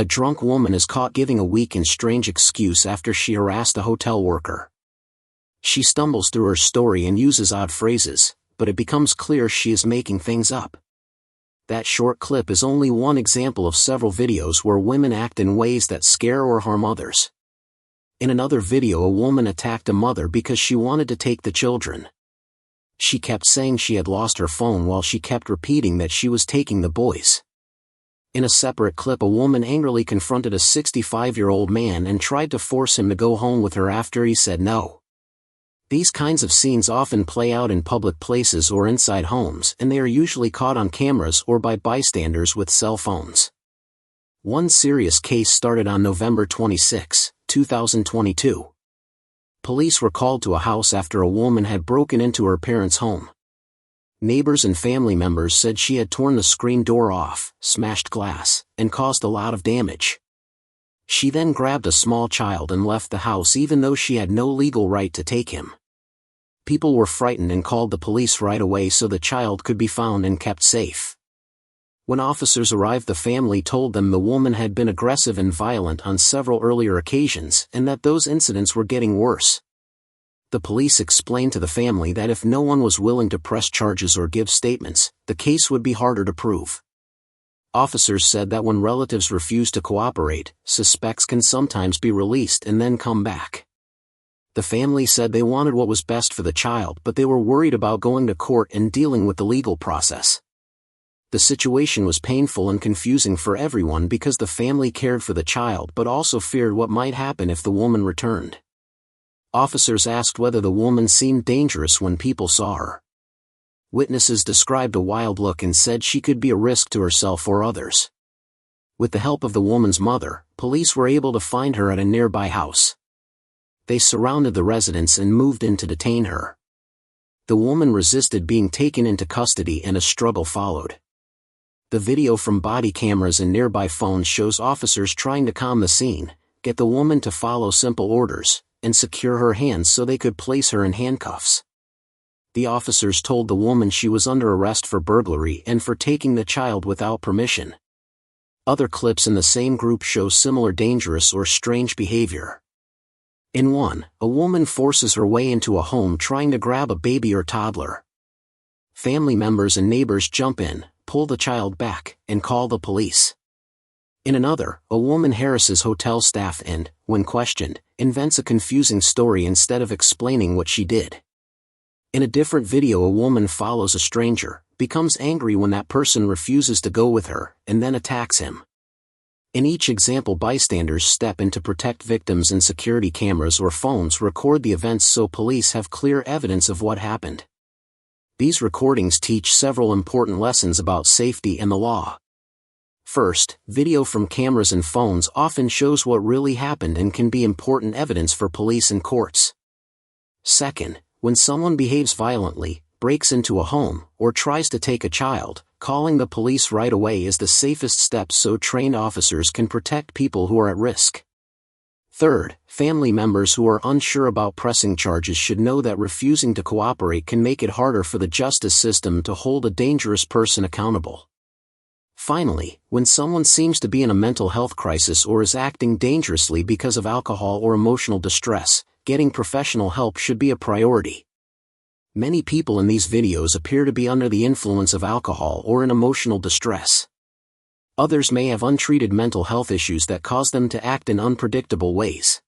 A drunk woman is caught giving a weak and strange excuse after she harassed a hotel worker. She stumbles through her story and uses odd phrases, but it becomes clear she is making things up. That short clip is only one example of several videos where women act in ways that scare or harm others. In another video, a woman attacked a mother because she wanted to take the children. She kept saying she had lost her phone while she kept repeating that she was taking the boys. In a separate clip, a woman angrily confronted a 65-year-old man and tried to force him to go home with her after he said no. These kinds of scenes often play out in public places or inside homes, and they are usually caught on cameras or by bystanders with cell phones. One serious case started on November 26, 2022. Police were called to a house after a woman had broken into her parents' home. Neighbors and family members said she had torn the screen door off, smashed glass, and caused a lot of damage. She then grabbed a small child and left the house even though she had no legal right to take him. People were frightened and called the police right away so the child could be found and kept safe. When officers arrived, the family told them the woman had been aggressive and violent on several earlier occasions and that those incidents were getting worse. The police explained to the family that if no one was willing to press charges or give statements, the case would be harder to prove. Officers said that when relatives refuse to cooperate, suspects can sometimes be released and then come back. The family said they wanted what was best for the child, but they were worried about going to court and dealing with the legal process. The situation was painful and confusing for everyone because the family cared for the child but also feared what might happen if the woman returned. Officers asked whether the woman seemed dangerous when people saw her. Witnesses described a wild look and said she could be a risk to herself or others. With the help of the woman's mother, police were able to find her at a nearby house. They surrounded the residence and moved in to detain her. The woman resisted being taken into custody and a struggle followed. The video from body cameras and nearby phones shows officers trying to calm the scene, get the woman to follow simple orders, and secure her hands so they could place her in handcuffs. The officers told the woman she was under arrest for burglary and for taking the child without permission. Other clips in the same group show similar dangerous or strange behavior. In one, a woman forces her way into a home trying to grab a baby or toddler. Family members and neighbors jump in, pull the child back, and call the police. In another, a woman harasses hotel staff and, when questioned, invents a confusing story instead of explaining what she did. In a different video, a woman follows a stranger, becomes angry when that person refuses to go with her, and then attacks him. In each example, bystanders step in to protect victims and security cameras or phones record the events so police have clear evidence of what happened. These recordings teach several important lessons about safety and the law. First, video from cameras and phones often shows what really happened and can be important evidence for police and courts. Second, when someone behaves violently, breaks into a home, or tries to take a child, calling the police right away is the safest step so trained officers can protect people who are at risk. Third, family members who are unsure about pressing charges should know that refusing to cooperate can make it harder for the justice system to hold a dangerous person accountable. Finally, when someone seems to be in a mental health crisis or is acting dangerously because of alcohol or emotional distress, getting professional help should be a priority. Many people in these videos appear to be under the influence of alcohol or in emotional distress. Others may have untreated mental health issues that cause them to act in unpredictable ways.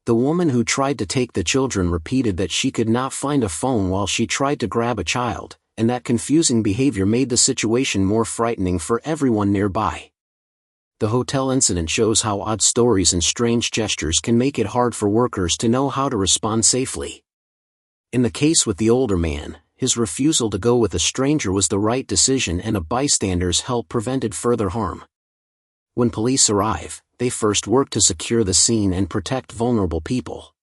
The woman who tried to take the children repeated that she could not find a phone while she tried to grab a child, and that confusing behavior made the situation more frightening for everyone nearby. The hotel incident shows how odd stories and strange gestures can make it hard for workers to know how to respond safely. In the case with the older man, his refusal to go with a stranger was the right decision and a bystander's help prevented further harm. When police arrive, they first work to secure the scene and protect vulnerable people.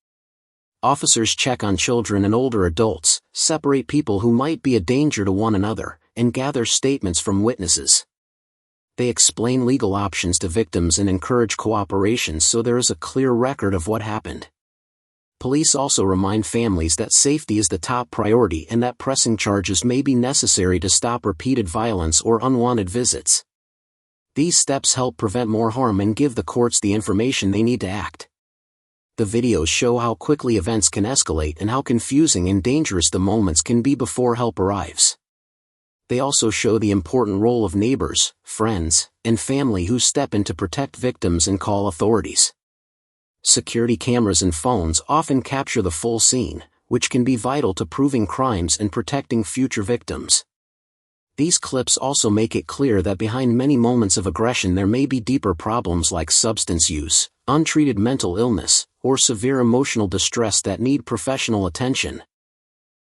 Officers check on children and older adults, separate people who might be a danger to one another, and gather statements from witnesses. They explain legal options to victims and encourage cooperation so there is a clear record of what happened. Police also remind families that safety is the top priority and that pressing charges may be necessary to stop repeated violence or unwanted visits. These steps help prevent more harm and give the courts the information they need to act. The videos show how quickly events can escalate and how confusing and dangerous the moments can be before help arrives. They also show the important role of neighbors, friends, and family who step in to protect victims and call authorities. Security cameras and phones often capture the full scene, which can be vital to proving crimes and protecting future victims. These clips also make it clear that behind many moments of aggression there may be deeper problems like substance use, untreated mental illness, or severe emotional distress that need professional attention.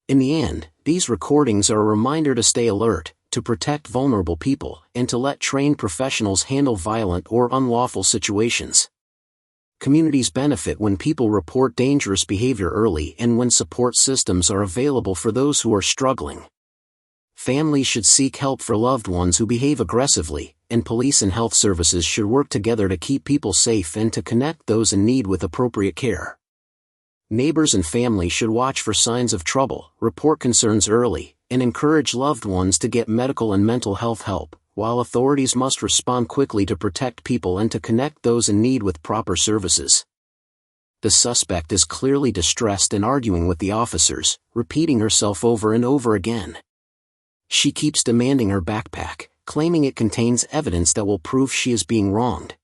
In the end, these recordings are a reminder to stay alert, to protect vulnerable people, and to let trained professionals handle violent or unlawful situations. Communities benefit when people report dangerous behavior early and when support systems are available for those who are struggling. Families should seek help for loved ones who behave aggressively, and police and health services should work together to keep people safe and to connect those in need with appropriate care. Neighbors and family should watch for signs of trouble, report concerns early, and encourage loved ones to get medical and mental health help, while authorities must respond quickly to protect people and to connect those in need with proper services. The suspect is clearly distressed and arguing with the officers, repeating herself over and over again. She keeps demanding her backpack, claiming it contains evidence that will prove she is being wronged.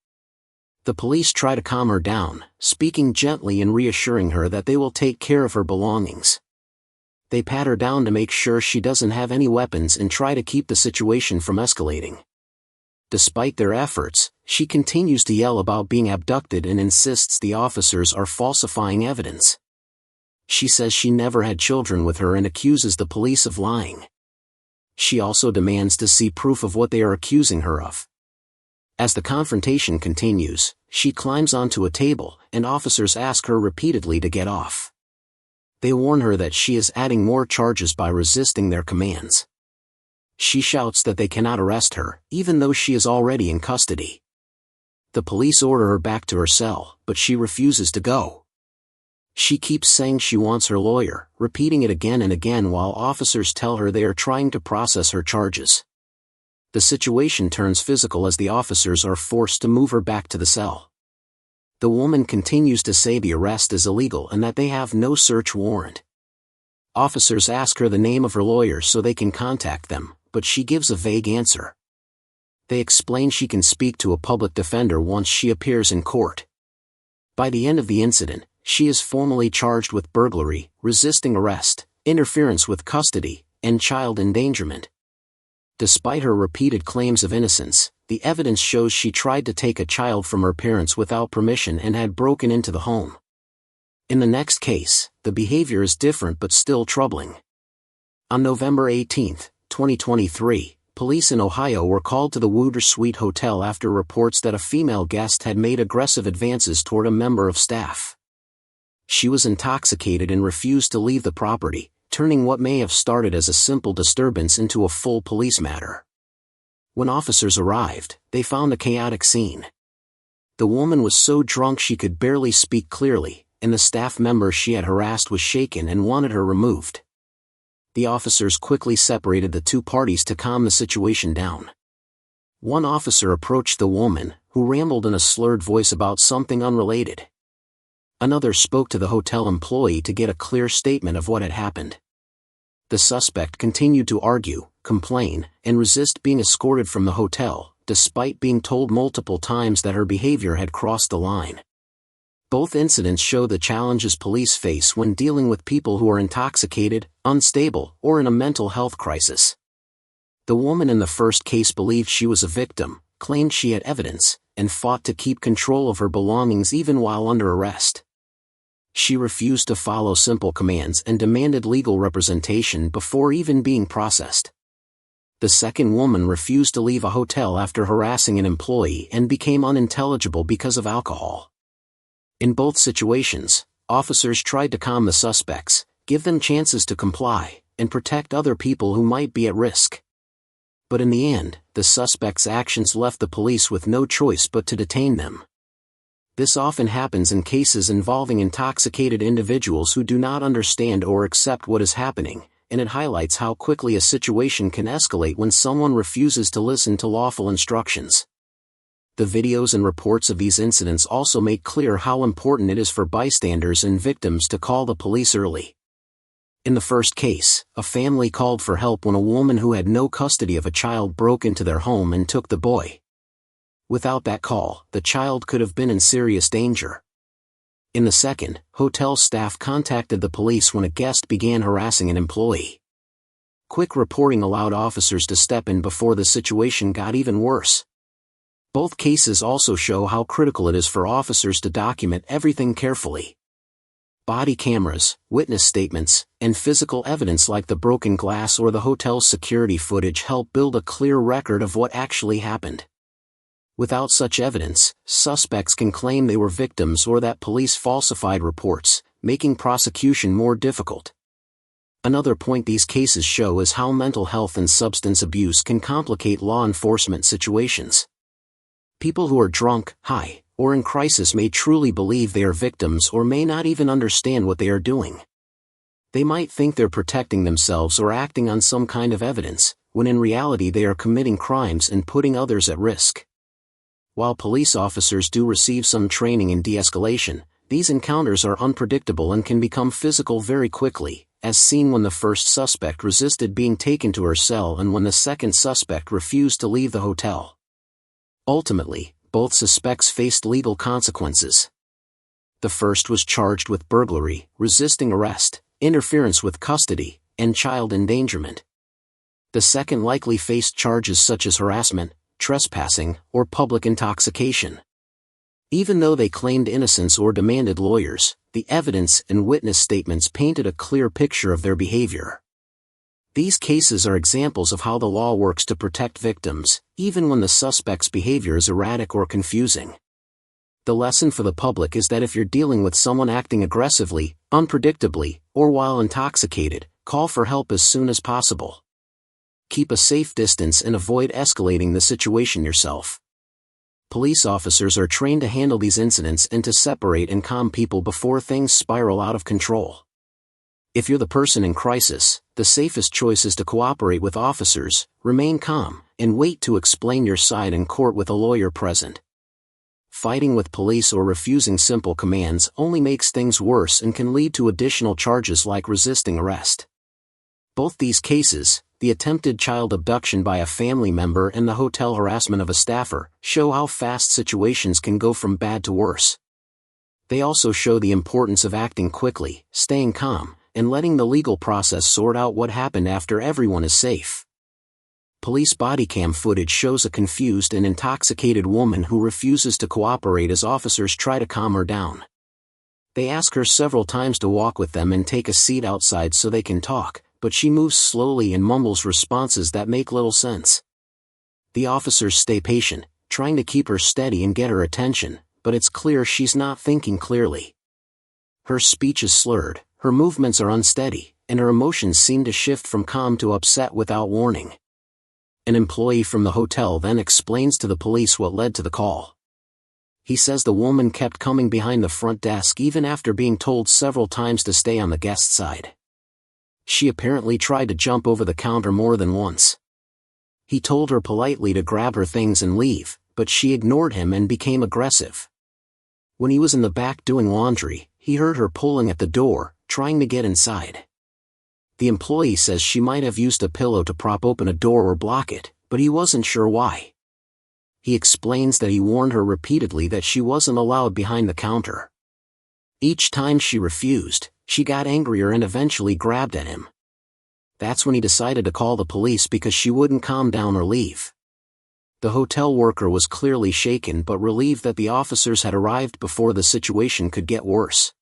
The police try to calm her down, speaking gently and reassuring her that they will take care of her belongings. They pat her down to make sure she doesn't have any weapons and try to keep the situation from escalating. Despite their efforts, she continues to yell about being abducted and insists the officers are falsifying evidence. She says she never had children with her and accuses the police of lying. She also demands to see proof of what they are accusing her of. As the confrontation continues, she climbs onto a table, and officers ask her repeatedly to get off. They warn her that she is adding more charges by resisting their commands. She shouts that they cannot arrest her, even though she is already in custody. The police order her back to her cell, but she refuses to go. She keeps saying she wants her lawyer, repeating it again and again while officers tell her they are trying to process her charges. The situation turns physical as the officers are forced to move her back to the cell. The woman continues to say the arrest is illegal and that they have no search warrant. Officers ask her the name of her lawyer so they can contact them, but she gives a vague answer. They explain she can speak to a public defender once she appears in court. By the end of the incident, she is formally charged with burglary, resisting arrest, interference with custody, and child endangerment. Despite her repeated claims of innocence, the evidence shows she tried to take a child from her parents without permission and had broken into the home. In the next case, the behavior is different but still troubling. On November 18, 2023, police in Ohio were called to the Wooter Suite Hotel after reports that a female guest had made aggressive advances toward a member of staff. She was intoxicated and refused to leave the property, turning what may have started as a simple disturbance into a full police matter. When officers arrived, they found a chaotic scene. The woman was so drunk she could barely speak clearly, and the staff member she had harassed was shaken and wanted her removed. The officers quickly separated the two parties to calm the situation down. One officer approached the woman, who rambled in a slurred voice about something unrelated. Another spoke to the hotel employee to get a clear statement of what had happened. The suspect continued to argue, complain, and resist being escorted from the hotel, despite being told multiple times that her behavior had crossed the line. Both incidents show the challenges police face when dealing with people who are intoxicated, unstable, or in a mental health crisis. The woman in the first case believed she was a victim, claimed she had evidence, and fought to keep control of her belongings even while under arrest. She refused to follow simple commands and demanded legal representation before even being processed. The second woman refused to leave a hotel after harassing an employee and became unintelligible because of alcohol. In both situations, officers tried to calm the suspects, give them chances to comply, and protect other people who might be at risk. But in the end, the suspects' actions left the police with no choice but to detain them. This often happens in cases involving intoxicated individuals who do not understand or accept what is happening, and it highlights how quickly a situation can escalate when someone refuses to listen to lawful instructions. The videos and reports of these incidents also make clear how important it is for bystanders and victims to call the police early. In the first case, a family called for help when a woman who had no custody of a child broke into their home and took the boy. Without that call, the child could have been in serious danger. In the second, hotel staff contacted the police when a guest began harassing an employee. Quick reporting allowed officers to step in before the situation got even worse. Both cases also show how critical it is for officers to document everything carefully. Body cameras, witness statements, and physical evidence like the broken glass or the hotel's security footage help build a clear record of what actually happened. Without such evidence, suspects can claim they were victims or that police falsified reports, making prosecution more difficult. Another point these cases show is how mental health and substance abuse can complicate law enforcement situations. People who are drunk, high, or in crisis may truly believe they are victims or may not even understand what they are doing. They might think they're protecting themselves or acting on some kind of evidence, when in reality they are committing crimes and putting others at risk. While police officers do receive some training in de-escalation, these encounters are unpredictable and can become physical very quickly, as seen when the first suspect resisted being taken to her cell and when the second suspect refused to leave the hotel. Ultimately, both suspects faced legal consequences. The first was charged with burglary, resisting arrest, interference with custody, and child endangerment. The second likely faced charges such as harassment, trespassing, or public intoxication. Even though they claimed innocence or demanded lawyers, the evidence and witness statements painted a clear picture of their behavior. These cases are examples of how the law works to protect victims, even when the suspect's behavior is erratic or confusing. The lesson for the public is that if you're dealing with someone acting aggressively, unpredictably, or while intoxicated, call for help as soon as possible. Keep a safe distance and avoid escalating the situation yourself. Police officers are trained to handle these incidents and to separate and calm people before things spiral out of control. If you're the person in crisis, the safest choice is to cooperate with officers, remain calm, and wait to explain your side in court with a lawyer present. Fighting with police or refusing simple commands only makes things worse and can lead to additional charges like resisting arrest. Both these cases, the attempted child abduction by a family member and the hotel harassment of a staffer, show how fast situations can go from bad to worse. They also show the importance of acting quickly, staying calm, and letting the legal process sort out what happened after everyone is safe. Police body cam footage shows a confused and intoxicated woman who refuses to cooperate as officers try to calm her down. They ask her several times to walk with them and take a seat outside so they can talk, but she moves slowly and mumbles responses that make little sense. The officers stay patient, trying to keep her steady and get her attention, but it's clear she's not thinking clearly. Her speech is slurred, her movements are unsteady, and her emotions seem to shift from calm to upset without warning. An employee from the hotel then explains to the police what led to the call. He says the woman kept coming behind the front desk even after being told several times to stay on the guest side. She apparently tried to jump over the counter more than once. He told her politely to grab her things and leave, but she ignored him and became aggressive. When he was in the back doing laundry, he heard her pulling at the door, trying to get inside. The employee says she might have used a pillow to prop open a door or block it, but he wasn't sure why. He explains that he warned her repeatedly that she wasn't allowed behind the counter. Each time she refused, she got angrier and eventually grabbed at him. That's when he decided to call the police because she wouldn't calm down or leave. The hotel worker was clearly shaken but relieved that the officers had arrived before the situation could get worse.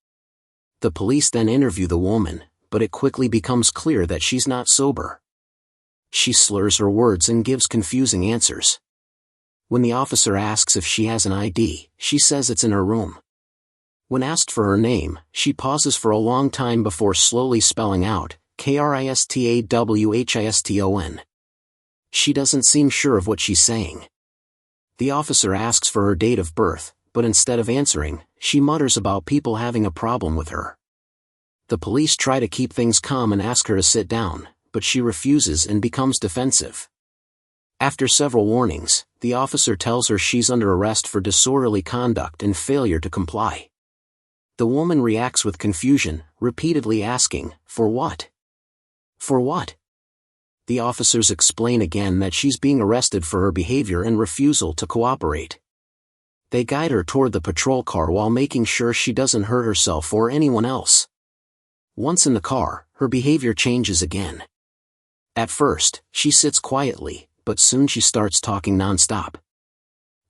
The police then interview the woman, but it quickly becomes clear that she's not sober. She slurs her words and gives confusing answers. When the officer asks if she has an ID, she says it's in her room. When asked for her name, she pauses for a long time before slowly spelling out, Kristawhiston. She doesn't seem sure of what she's saying. The officer asks for her date of birth, but instead of answering, she mutters about people having a problem with her. The police try to keep things calm and ask her to sit down, but she refuses and becomes defensive. After several warnings, the officer tells her she's under arrest for disorderly conduct and failure to comply. The woman reacts with confusion, repeatedly asking, "For what? For what?" The officers explain again that she's being arrested for her behavior and refusal to cooperate. They guide her toward the patrol car while making sure she doesn't hurt herself or anyone else. Once in the car, her behavior changes again. At first, she sits quietly, but soon she starts talking nonstop.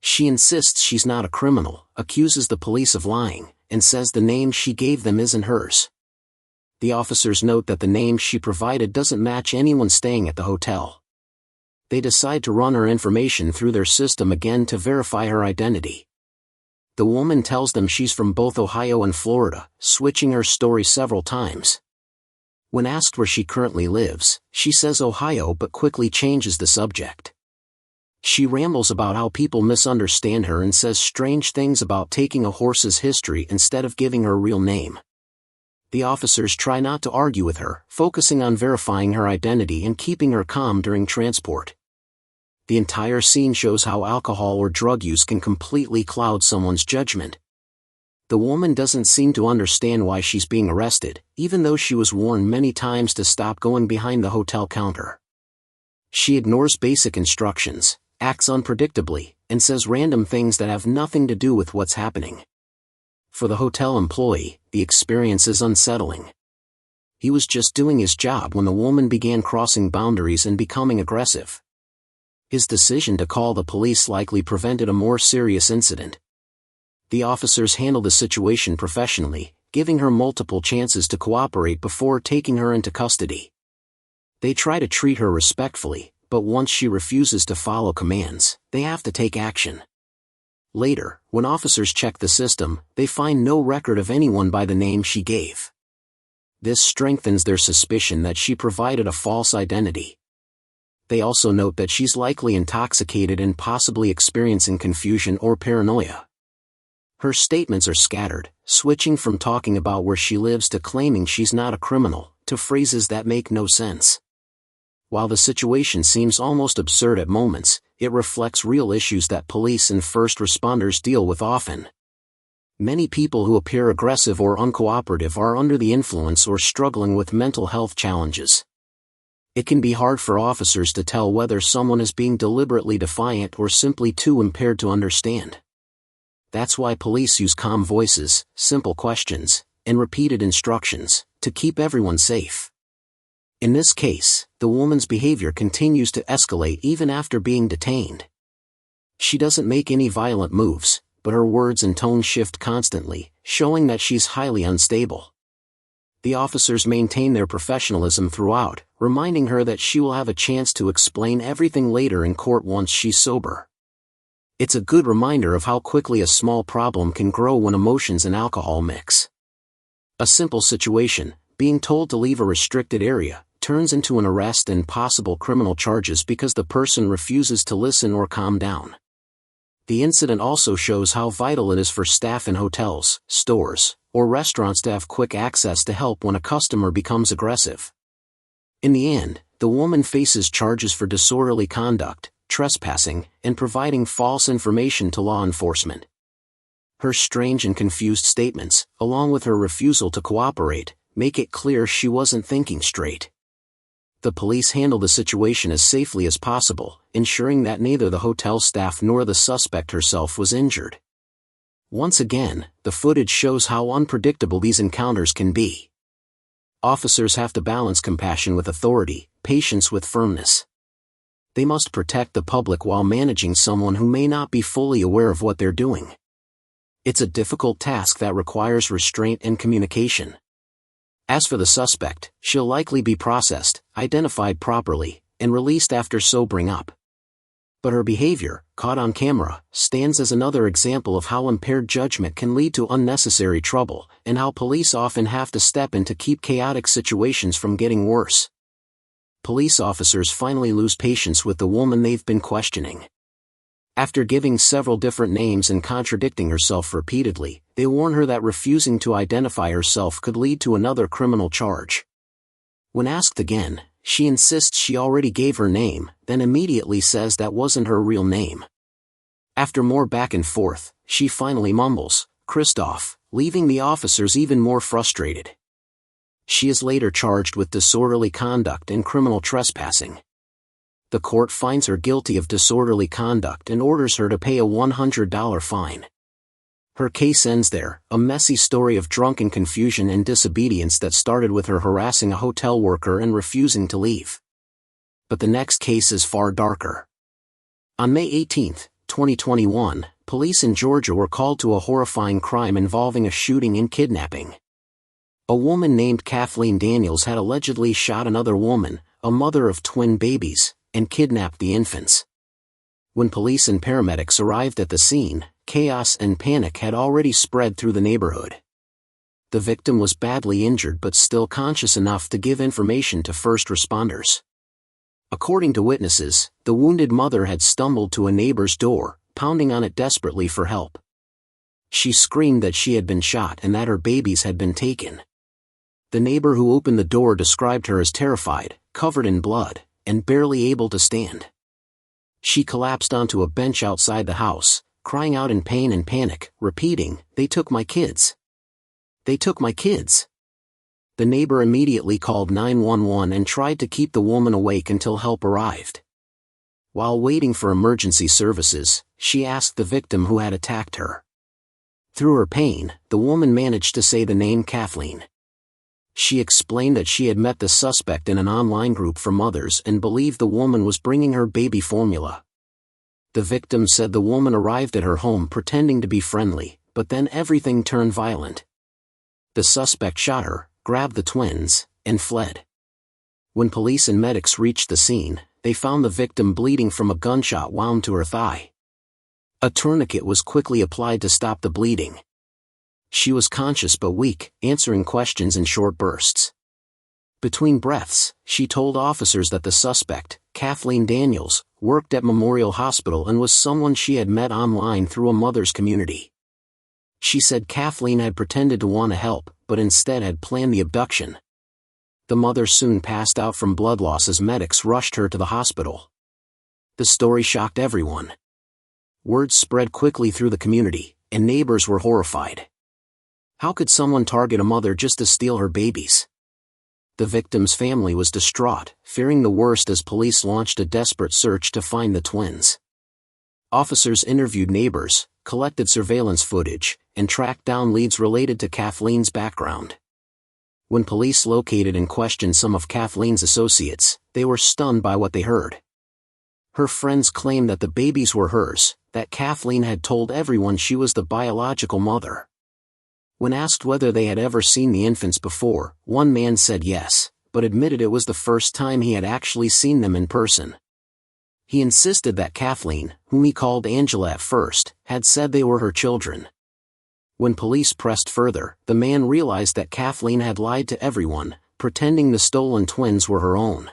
She insists she's not a criminal, accuses the police of lying, and says the name she gave them isn't hers. The officers note that the name she provided doesn't match anyone staying at the hotel. They decide to run her information through their system again to verify her identity. The woman tells them she's from both Ohio and Florida, switching her story several times. When asked where she currently lives, she says Ohio but quickly changes the subject. She rambles about how people misunderstand her and says strange things about taking a horse's history instead of giving her real name. The officers try not to argue with her, focusing on verifying her identity and keeping her calm during transport. The entire scene shows how alcohol or drug use can completely cloud someone's judgment. The woman doesn't seem to understand why she's being arrested, even though she was warned many times to stop going behind the hotel counter. She ignores basic instructions, acts unpredictably, and says random things that have nothing to do with what's happening. For the hotel employee, the experience is unsettling. He was just doing his job when the woman began crossing boundaries and becoming aggressive. His decision to call the police likely prevented a more serious incident. The officers handle the situation professionally, giving her multiple chances to cooperate before taking her into custody. They try to treat her respectfully, but once she refuses to follow commands, they have to take action. Later, when officers check the system, they find no record of anyone by the name she gave. This strengthens their suspicion that she provided a false identity. They also note that she's likely intoxicated and possibly experiencing confusion or paranoia. Her statements are scattered, switching from talking about where she lives to claiming she's not a criminal, to phrases that make no sense. While the situation seems almost absurd at moments, it reflects real issues that police and first responders deal with often. Many people who appear aggressive or uncooperative are under the influence or struggling with mental health challenges. It can be hard for officers to tell whether someone is being deliberately defiant or simply too impaired to understand. That's why police use calm voices, simple questions, and repeated instructions, to keep everyone safe. In this case, the woman's behavior continues to escalate even after being detained. She doesn't make any violent moves, but her words and tone shift constantly, showing that she's highly unstable. The officers maintain their professionalism throughout, reminding her that she will have a chance to explain everything later in court once she's sober. It's a good reminder of how quickly a small problem can grow when emotions and alcohol mix. A simple situation, being told to leave a restricted area, turns into an arrest and possible criminal charges because the person refuses to listen or calm down. The incident also shows how vital it is for staff in hotels, stores, or restaurants to have quick access to help when a customer becomes aggressive. In the end, the woman faces charges for disorderly conduct, trespassing, and providing false information to law enforcement. Her strange and confused statements, along with her refusal to cooperate, make it clear she wasn't thinking straight. The police handle the situation as safely as possible, ensuring that neither the hotel staff nor the suspect herself was injured. Once again, the footage shows how unpredictable these encounters can be. Officers have to balance compassion with authority, patience with firmness. They must protect the public while managing someone who may not be fully aware of what they're doing. It's a difficult task that requires restraint and communication. As for the suspect, she'll likely be processed, identified properly, and released after sobering up. But her behavior, caught on camera, stands as another example of how impaired judgment can lead to unnecessary trouble, and how police often have to step in to keep chaotic situations from getting worse. Police officers finally lose patience with the woman they've been questioning. After giving several different names and contradicting herself repeatedly, they warn her that refusing to identify herself could lead to another criminal charge. When asked again, she insists she already gave her name, then immediately says that wasn't her real name. After more back and forth, she finally mumbles, "Christoph," leaving the officers even more frustrated. She is later charged with disorderly conduct and criminal trespassing. The court finds her guilty of disorderly conduct and orders her to pay a $100 fine. Her case ends there, a messy story of drunken confusion and disobedience that started with her harassing a hotel worker and refusing to leave. But the next case is far darker. On May 18, 2021, police in Georgia were called to a horrifying crime involving a shooting and kidnapping. A woman named Kathleen Daniels had allegedly shot another woman, a mother of twin babies, and kidnapped the infants. When police and paramedics arrived at the scene, chaos and panic had already spread through the neighborhood. The victim was badly injured but still conscious enough to give information to first responders. According to witnesses, the wounded mother had stumbled to a neighbor's door, pounding on it desperately for help. She screamed that she had been shot and that her babies had been taken. The neighbor who opened the door described her as terrified, covered in blood, and barely able to stand. She collapsed onto a bench outside the house, crying out in pain and panic, repeating, "They took my kids. They took my kids." The neighbor immediately called 911 and tried to keep the woman awake until help arrived. While waiting for emergency services, she asked the victim who had attacked her. Through her pain, the woman managed to say the name Kathleen. She explained that she had met the suspect in an online group for mothers and believed the woman was bringing her baby formula. The victim said the woman arrived at her home pretending to be friendly, but then everything turned violent. The suspect shot her, grabbed the twins, and fled. When police and medics reached the scene, they found the victim bleeding from a gunshot wound to her thigh. A tourniquet was quickly applied to stop the bleeding. She was conscious but weak, answering questions in short bursts. Between breaths, she told officers that the suspect, Kathleen Daniels, worked at Memorial Hospital and was someone she had met online through a mother's community. She said Kathleen had pretended to want to help, but instead had planned the abduction. The mother soon passed out from blood loss as medics rushed her to the hospital. The story shocked everyone. Word spread quickly through the community, and neighbors were horrified. How could someone target a mother just to steal her babies? The victim's family was distraught, fearing the worst as police launched a desperate search to find the twins. Officers interviewed neighbors, collected surveillance footage, and tracked down leads related to Kathleen's background. When police located and questioned some of Kathleen's associates, they were stunned by what they heard. Her friends claimed that the babies were hers, that Kathleen had told everyone she was the biological mother. When asked whether they had ever seen the infants before, one man said yes, but admitted it was the first time he had actually seen them in person. He insisted that Kathleen, whom he called Angela at first, had said they were her children. When police pressed further, the man realized that Kathleen had lied to everyone, pretending the stolen twins were her own.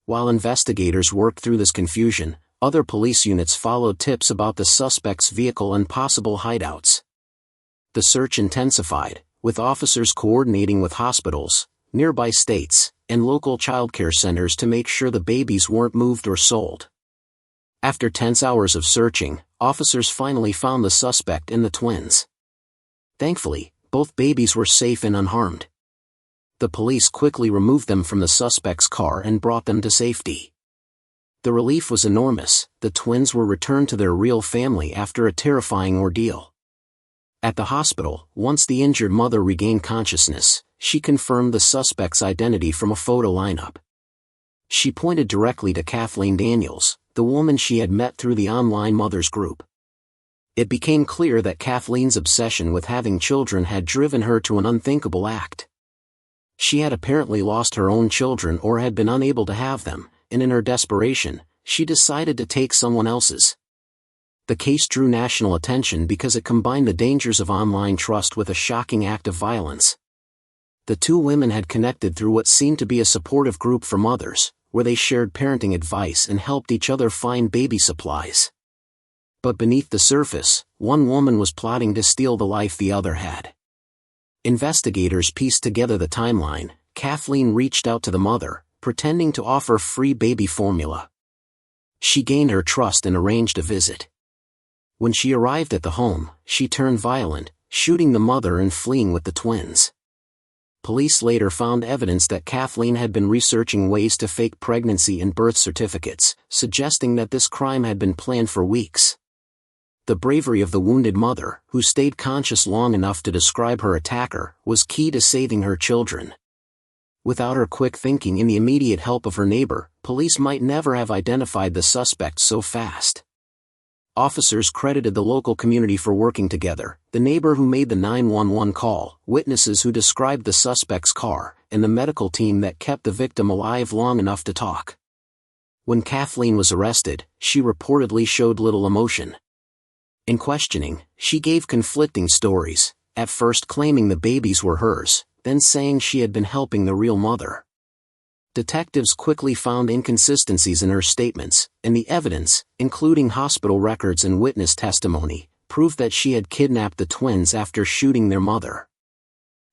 While investigators worked through this confusion, other police units followed tips about the suspect's vehicle and possible hideouts. The search intensified, with officers coordinating with hospitals, nearby states, and local childcare centers to make sure the babies weren't moved or sold. After tense hours of searching, officers finally found the suspect and the twins. Thankfully, both babies were safe and unharmed. The police quickly removed them from the suspect's car and brought them to safety. The relief was enormous. The twins were returned to their real family after a terrifying ordeal. At the hospital, once the injured mother regained consciousness, she confirmed the suspect's identity from a photo lineup. She pointed directly to Kathleen Daniels, the woman she had met through the online mothers group. It became clear that Kathleen's obsession with having children had driven her to an unthinkable act. She had apparently lost her own children or had been unable to have them, and in her desperation, she decided to take someone else's. The case drew national attention because it combined the dangers of online trust with a shocking act of violence. The two women had connected through what seemed to be a supportive group for mothers, where they shared parenting advice and helped each other find baby supplies. But beneath the surface, one woman was plotting to steal the life the other had. Investigators pieced together the timeline. Kathleen reached out to the mother, pretending to offer free baby formula. She gained her trust and arranged a visit. When she arrived at the home, she turned violent, shooting the mother and fleeing with the twins. Police later found evidence that Kathleen had been researching ways to fake pregnancy and birth certificates, suggesting that this crime had been planned for weeks. The bravery of the wounded mother, who stayed conscious long enough to describe her attacker, was key to saving her children. Without her quick thinking and the immediate help of her neighbor, police might never have identified the suspect so fast. Officers credited the local community for working together, the neighbor who made the 911 call, witnesses who described the suspect's car, and the medical team that kept the victim alive long enough to talk. When Kathleen was arrested, she reportedly showed little emotion. In questioning, she gave conflicting stories, at first claiming the babies were hers, then saying she had been helping the real mother. Detectives quickly found inconsistencies in her statements, and the evidence, including hospital records and witness testimony, proved that she had kidnapped the twins after shooting their mother.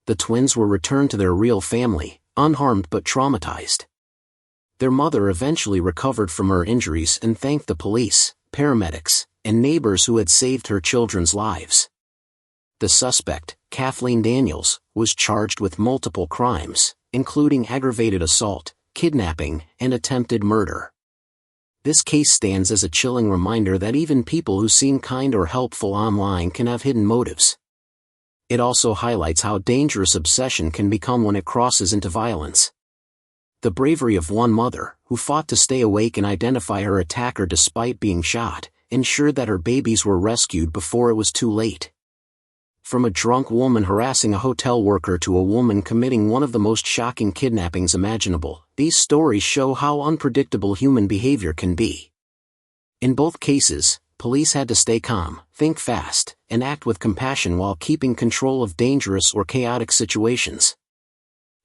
The twins were returned to their real family, unharmed but traumatized. Their mother eventually recovered from her injuries and thanked the police, paramedics, and neighbors who had saved her children's lives. The suspect, Kathleen Daniels, was charged with multiple crimes, including aggravated assault, kidnapping, and attempted murder. This case stands as a chilling reminder that even people who seem kind or helpful online can have hidden motives. It also highlights how dangerous obsession can become when it crosses into violence. The bravery of one mother, who fought to stay awake and identify her attacker despite being shot, ensured that her babies were rescued before it was too late. From a drunk woman harassing a hotel worker to a woman committing one of the most shocking kidnappings imaginable, these stories show how unpredictable human behavior can be. In both cases, police had to stay calm, think fast, and act with compassion while keeping control of dangerous or chaotic situations.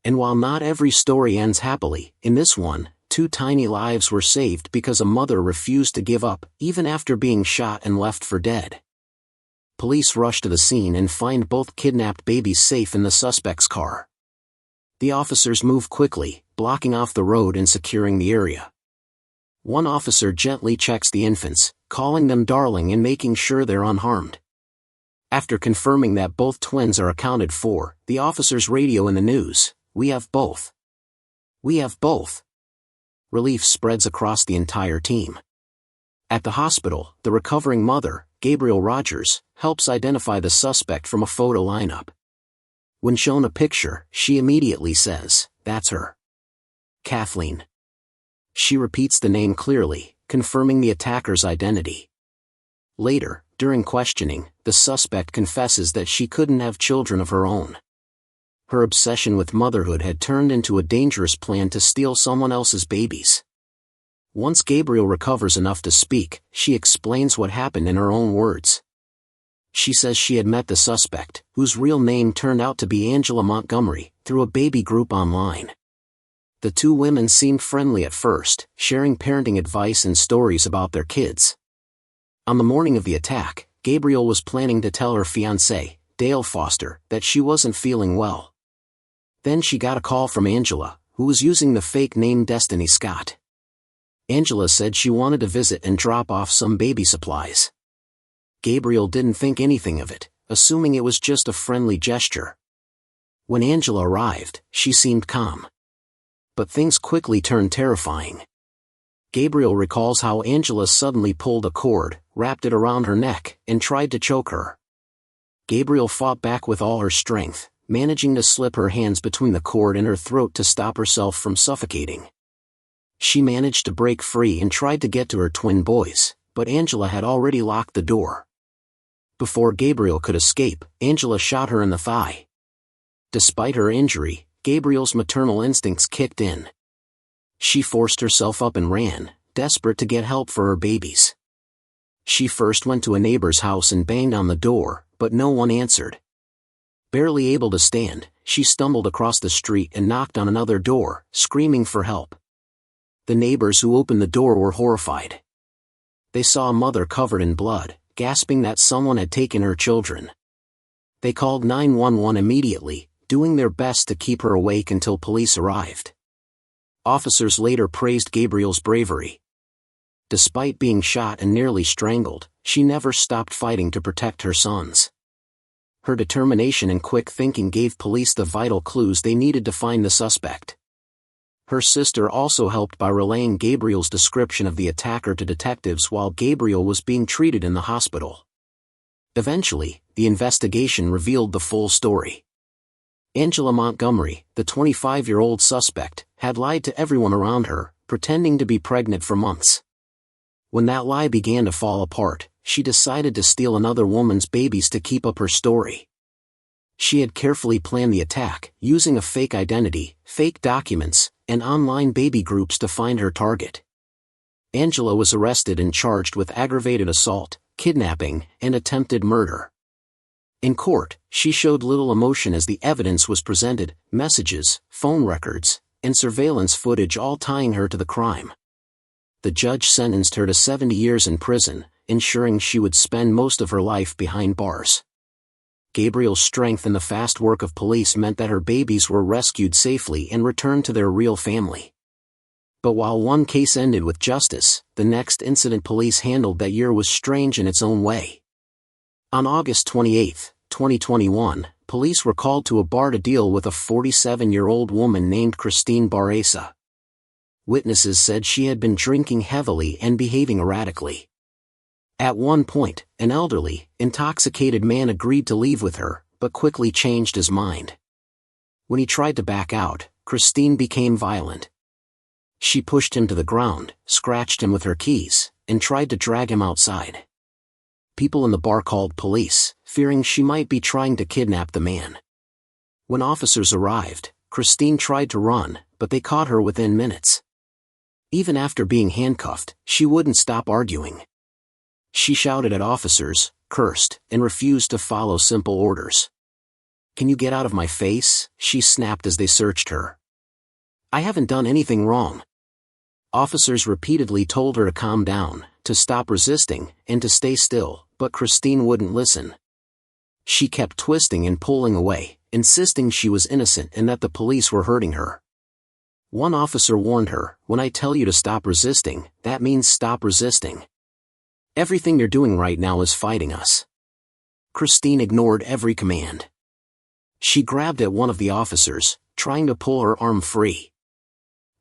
And while not every story ends happily, in this one, 2 tiny lives were saved because a mother refused to give up, even after being shot and left for dead. Police rush to the scene and find both kidnapped babies safe in the suspect's car. The officers move quickly, blocking off the road and securing the area. One officer gently checks the infants, calling them darling and making sure they're unharmed. After confirming that both twins are accounted for, the officers radio in the news, "We have both. We have both." Relief spreads across the entire team. At the hospital, the recovering mother, Gabriel Rogers, helps identify the suspect from a photo lineup. When shown a picture, she immediately says, "That's her. Kathleen." She repeats the name clearly, confirming the attacker's identity. Later, during questioning, the suspect confesses that she couldn't have children of her own. Her obsession with motherhood had turned into a dangerous plan to steal someone else's babies. Once Gabriel recovers enough to speak, she explains what happened in her own words. She says she had met the suspect, whose real name turned out to be Angela Montgomery, through a baby group online. The 2 women seemed friendly at first, sharing parenting advice and stories about their kids. On the morning of the attack, Gabriel was planning to tell her fiancé, Dale Foster, that she wasn't feeling well. Then she got a call from Angela, who was using the fake name Destiny Scott. Angela said she wanted to visit and drop off some baby supplies. Gabriel didn't think anything of it, assuming it was just a friendly gesture. When Angela arrived, she seemed calm. But things quickly turned terrifying. Gabriel recalls how Angela suddenly pulled a cord, wrapped it around her neck, and tried to choke her. Gabriel fought back with all her strength, managing to slip her hands between the cord and her throat to stop herself from suffocating. She managed to break free and tried to get to her twin boys, but Angela had already locked the door. Before Gabriel could escape, Angela shot her in the thigh. Despite her injury, Gabriel's maternal instincts kicked in. She forced herself up and ran, desperate to get help for her babies. She first went to a neighbor's house and banged on the door, but no one answered. Barely able to stand, she stumbled across the street and knocked on another door, screaming for help. The neighbors who opened the door were horrified. They saw a mother covered in blood, gasping that someone had taken her children. They called 911 immediately, doing their best to keep her awake until police arrived. Officers later praised Gabriel's bravery. Despite being shot and nearly strangled, she never stopped fighting to protect her sons. Her determination and quick thinking gave police the vital clues they needed to find the suspect. Her sister also helped by relaying Gabriel's description of the attacker to detectives while Gabriel was being treated in the hospital. Eventually, the investigation revealed the full story. Angela Montgomery, the 25-year-old suspect, had lied to everyone around her, pretending to be pregnant for months. When that lie began to fall apart, she decided to steal another woman's babies to keep up her story. She had carefully planned the attack, using a fake identity, fake documents, and online baby groups to find her target. Angela was arrested and charged with aggravated assault, kidnapping, and attempted murder. In court, she showed little emotion as the evidence was presented, messages, phone records, and surveillance footage all tying her to the crime. The judge sentenced her to 70 years in prison, ensuring she would spend most of her life behind bars. Gabriel's strength and the fast work of police meant that her babies were rescued safely and returned to their real family. But while one case ended with justice, the next incident police handled that year was strange in its own way. On August 28, 2021, police were called to a bar to deal with a 47-year-old woman named Christine Baresa. Witnesses said she had been drinking heavily and behaving erratically. At one point, an elderly, intoxicated man agreed to leave with her, but quickly changed his mind. When he tried to back out, Christine became violent. She pushed him to the ground, scratched him with her keys, and tried to drag him outside. People in the bar called police, fearing she might be trying to kidnap the man. When officers arrived, Christine tried to run, but they caught her within minutes. Even after being handcuffed, she wouldn't stop arguing. She shouted at officers, cursed, and refused to follow simple orders. "Can you get out of my face?" she snapped as they searched her. "I haven't done anything wrong." Officers repeatedly told her to calm down, to stop resisting, and to stay still, but Christine wouldn't listen. She kept twisting and pulling away, insisting she was innocent and that the police were hurting her. One officer warned her, "When I tell you to stop resisting, that means stop resisting. Everything you're doing right now is fighting us." Christine ignored every command. She grabbed at one of the officers, trying to pull her arm free.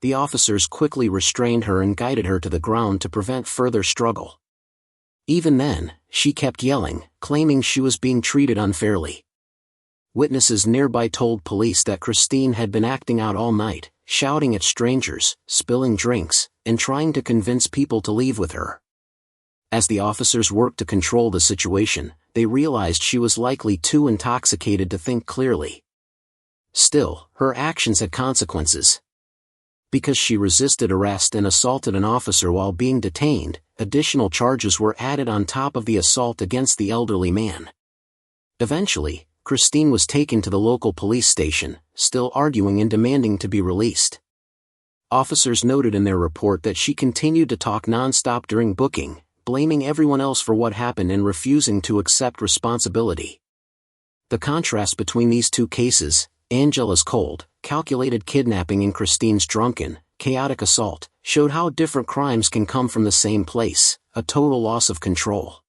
The officers quickly restrained her and guided her to the ground to prevent further struggle. Even then, she kept yelling, claiming she was being treated unfairly. Witnesses nearby told police that Christine had been acting out all night, shouting at strangers, spilling drinks, and trying to convince people to leave with her. As the officers worked to control the situation, they realized she was likely too intoxicated to think clearly. Still, her actions had consequences. Because she resisted arrest and assaulted an officer while being detained, additional charges were added on top of the assault against the elderly man. Eventually, Christine was taken to the local police station, still arguing and demanding to be released. Officers noted in their report that she continued to talk non-stop during booking, blaming everyone else for what happened and refusing to accept responsibility. The contrast between these two cases, Angela's cold, calculated kidnapping and Christine's drunken, chaotic assault, showed how different crimes can come from the same place, a total loss of control.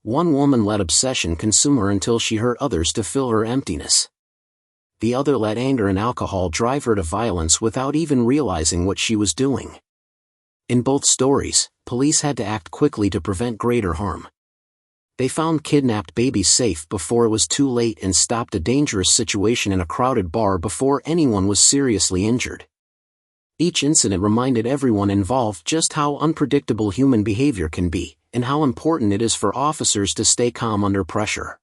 One woman let obsession consume her until she hurt others to fill her emptiness. The other let anger and alcohol drive her to violence without even realizing what she was doing. In both stories, police had to act quickly to prevent greater harm. They found kidnapped babies safe before it was too late and stopped a dangerous situation in a crowded bar before anyone was seriously injured. Each incident reminded everyone involved just how unpredictable human behavior can be, and how important it is for officers to stay calm under pressure.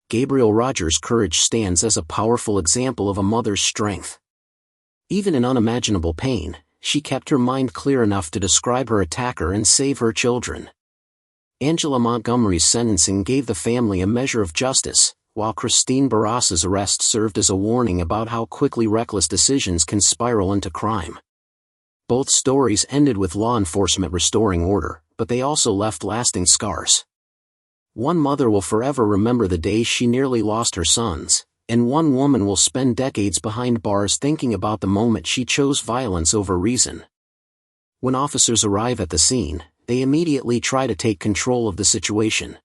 Gabriel Rogers' courage stands as a powerful example of a mother's strength. Even in unimaginable pain, she kept her mind clear enough to describe her attacker and save her children. Angela Montgomery's sentencing gave the family a measure of justice, while Christine Baresa's arrest served as a warning about how quickly reckless decisions can spiral into crime. Both stories ended with law enforcement restoring order, but they also left lasting scars. One mother will forever remember the day she nearly lost her sons, and one woman will spend decades behind bars thinking about the moment she chose violence over reason. When officers arrive at the scene, they immediately try to take control of the situation.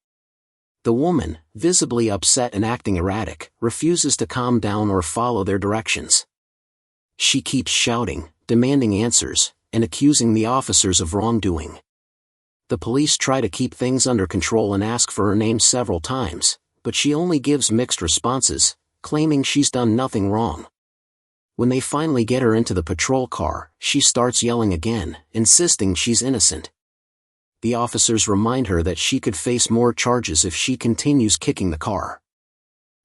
The woman, visibly upset and acting erratic, refuses to calm down or follow their directions. She keeps shouting, demanding answers, and accusing the officers of wrongdoing. The police try to keep things under control and ask for her name several times, but she only gives mixed responses, claiming she's done nothing wrong. When they finally get her into the patrol car, she starts yelling again, insisting she's innocent. The officers remind her that she could face more charges if she continues kicking the car.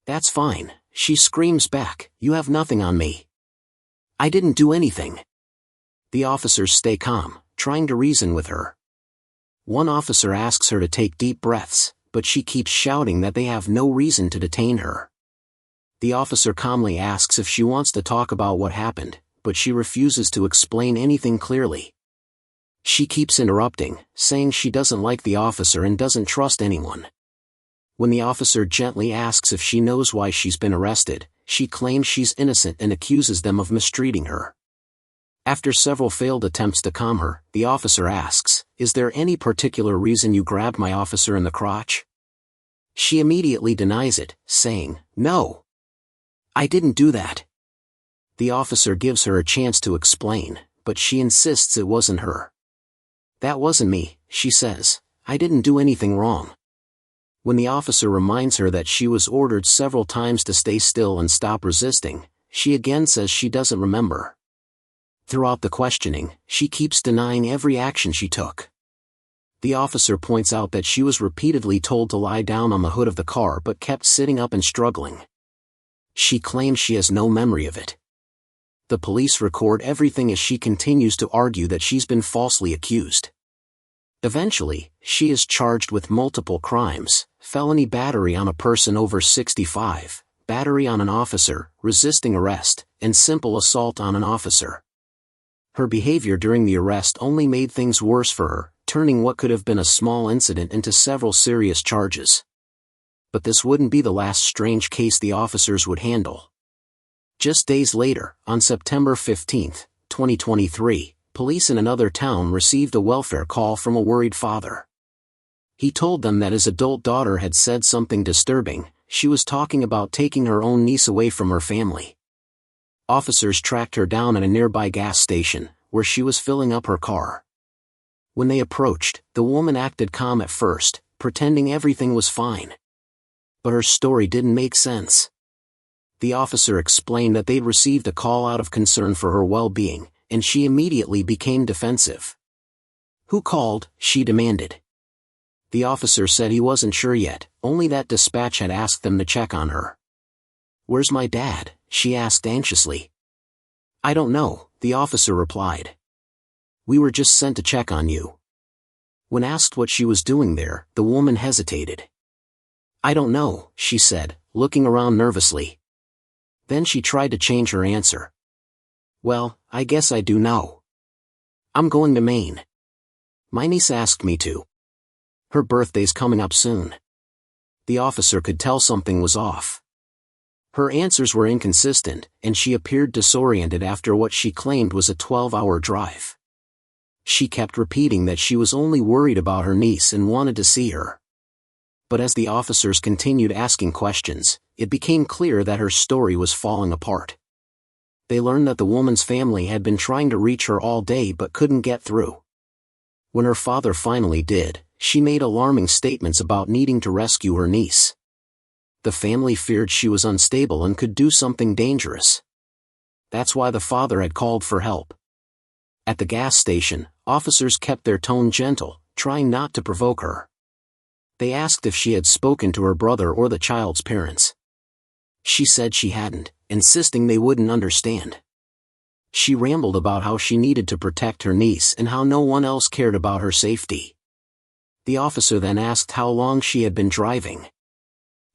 "That's fine," she screams back, "you have nothing on me. I didn't do anything." The officers stay calm, trying to reason with her. One officer asks her to take deep breaths, but she keeps shouting that they have no reason to detain her. The officer calmly asks if she wants to talk about what happened, but she refuses to explain anything clearly. She keeps interrupting, saying she doesn't like the officer and doesn't trust anyone. When the officer gently asks if she knows why she's been arrested, she claims she's innocent and accuses them of mistreating her. After several failed attempts to calm her, the officer asks, "Is there any particular reason you grabbed my officer in the crotch?" She immediately denies it, saying, "No. I didn't do that." The officer gives her a chance to explain, but she insists it wasn't her. "That wasn't me," she says. "I didn't do anything wrong." When the officer reminds her that she was ordered several times to stay still and stop resisting, she again says she doesn't remember. Throughout the questioning, she keeps denying every action she took. The officer points out that she was repeatedly told to lie down on the hood of the car but kept sitting up and struggling. She claims she has no memory of it. The police record everything as she continues to argue that she's been falsely accused. Eventually, she is charged with multiple crimes: felony battery on a person over 65, battery on an officer, resisting arrest, and simple assault on an officer. Her behavior during the arrest only made things worse for her, turning what could have been a small incident into several serious charges. But this wouldn't be the last strange case the officers would handle. Just days later, on September 15, 2023, police in another town received a welfare call from a worried father. He told them that his adult daughter had said something disturbing. She was talking about taking her own niece away from her family. Officers tracked her down at a nearby gas station, where she was filling up her car. When they approached, the woman acted calm at first, pretending everything was fine. But her story didn't make sense. The officer explained that they'd received a call out of concern for her well-being, and she immediately became defensive. "Who called?" she demanded. The officer said he wasn't sure yet, only that dispatch had asked them to check on her. "Where's my dad?" she asked anxiously. "I don't know," the officer replied. "We were just sent to check on you." When asked what she was doing there, the woman hesitated. "I don't know," she said, looking around nervously. Then she tried to change her answer. "Well, I guess I do know. I'm going to Maine. My niece asked me to. Her birthday's coming up soon." The officer could tell something was off. Her answers were inconsistent, and she appeared disoriented after what she claimed was a 12-hour drive. She kept repeating that she was only worried about her niece and wanted to see her. But as the officers continued asking questions, it became clear that her story was falling apart. They learned that the woman's family had been trying to reach her all day but couldn't get through. When her father finally did, she made alarming statements about needing to rescue her niece. The family feared she was unstable and could do something dangerous. That's why the father had called for help. At the gas station, officers kept their tone gentle, trying not to provoke her. They asked if she had spoken to her brother or the child's parents. She said she hadn't, insisting they wouldn't understand. She rambled about how she needed to protect her niece and how no one else cared about her safety. The officer then asked how long she had been driving.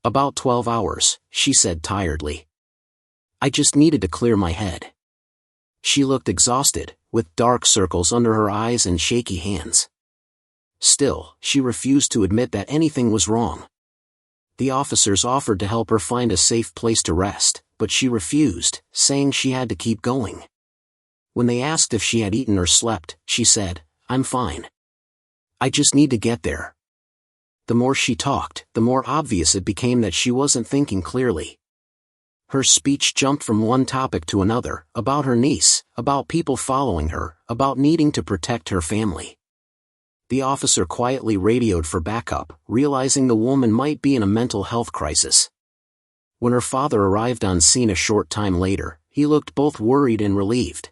"About 12 hours, she said tiredly. "I just needed to clear my head." She looked exhausted, with dark circles under her eyes and shaky hands. Still, she refused to admit that anything was wrong. The officers offered to help her find a safe place to rest, but she refused, saying she had to keep going. When they asked if she had eaten or slept, she said, "I'm fine. I just need to get there." The more she talked, the more obvious it became that she wasn't thinking clearly. Her speech jumped from one topic to another, about her niece, about people following her, about needing to protect her family. The officer quietly radioed for backup, realizing the woman might be in a mental health crisis. When her father arrived on scene a short time later, he looked both worried and relieved.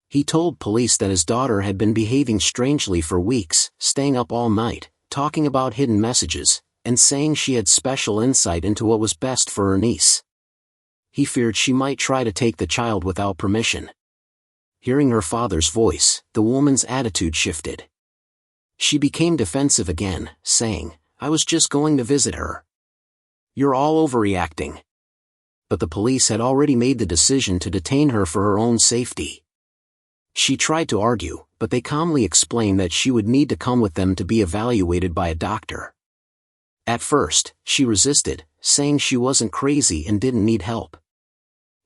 He told police that his daughter had been behaving strangely for weeks, staying up all night, talking about hidden messages, and saying she had special insight into what was best for her niece. He feared she might try to take the child without permission. Hearing her father's voice, the woman's attitude shifted. She became defensive again, saying, "I was just going to visit her. You're all overreacting." But the police had already made the decision to detain her for her own safety. She tried to argue, but they calmly explained that she would need to come with them to be evaluated by a doctor. At first, she resisted, saying she wasn't crazy and didn't need help.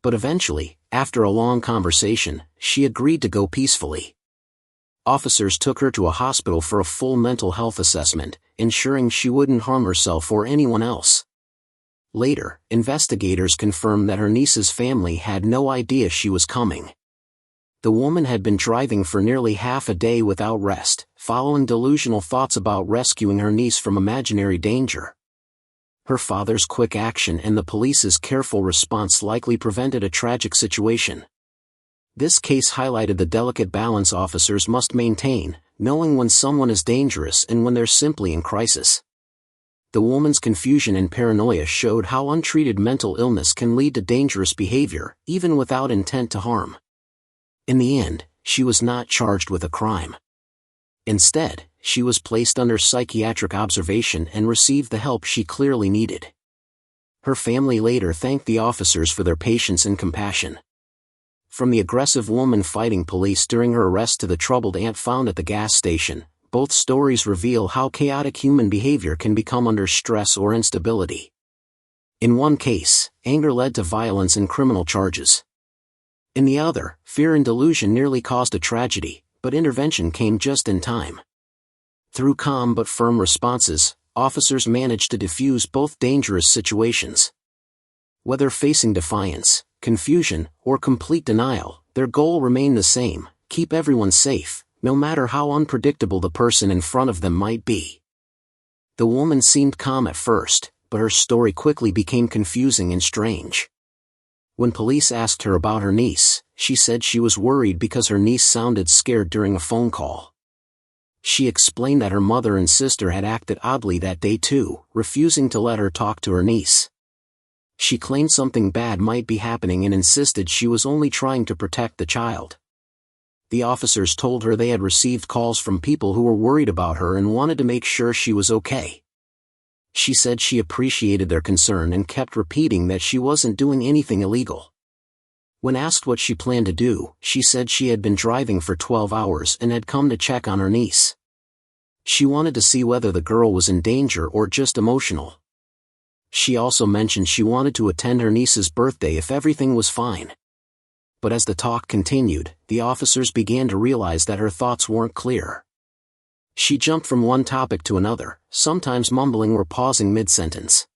But eventually, after a long conversation, she agreed to go peacefully. Officers took her to a hospital for a full mental health assessment, ensuring she wouldn't harm herself or anyone else. Later, investigators confirmed that her niece's family had no idea she was coming. The woman had been driving for nearly half a day without rest, following delusional thoughts about rescuing her niece from imaginary danger. Her father's quick action and the police's careful response likely prevented a tragic situation. This case highlighted the delicate balance officers must maintain, knowing when someone is dangerous and when they're simply in crisis. The woman's confusion and paranoia showed how untreated mental illness can lead to dangerous behavior, even without intent to harm. In the end, she was not charged with a crime. Instead, she was placed under psychiatric observation and received the help she clearly needed. Her family later thanked the officers for their patience and compassion. From the aggressive woman fighting police during her arrest to the troubled aunt found at the gas station, both stories reveal how chaotic human behavior can become under stress or instability. In one case, anger led to violence and criminal charges. In the other, fear and delusion nearly caused a tragedy, but intervention came just in time. Through calm but firm responses, officers managed to defuse both dangerous situations. Whether facing defiance, confusion, or complete denial, their goal remained the same: keep everyone safe, no matter how unpredictable the person in front of them might be. The woman seemed calm at first, but her story quickly became confusing and strange. When police asked her about her niece, she said she was worried because her niece sounded scared during a phone call. She explained that her mother and sister had acted oddly that day too, refusing to let her talk to her niece. She claimed something bad might be happening and insisted she was only trying to protect the child. The officers told her they had received calls from people who were worried about her and wanted to make sure she was okay. She said she appreciated their concern and kept repeating that she wasn't doing anything illegal. When asked what she planned to do, she said she had been driving for 12 hours and had come to check on her niece. She wanted to see whether the girl was in danger or just emotional. She also mentioned she wanted to attend her niece's birthday if everything was fine. But as the talk continued, the officers began to realize that her thoughts weren't clear. She jumped from one topic to another, sometimes mumbling or pausing mid-sentence.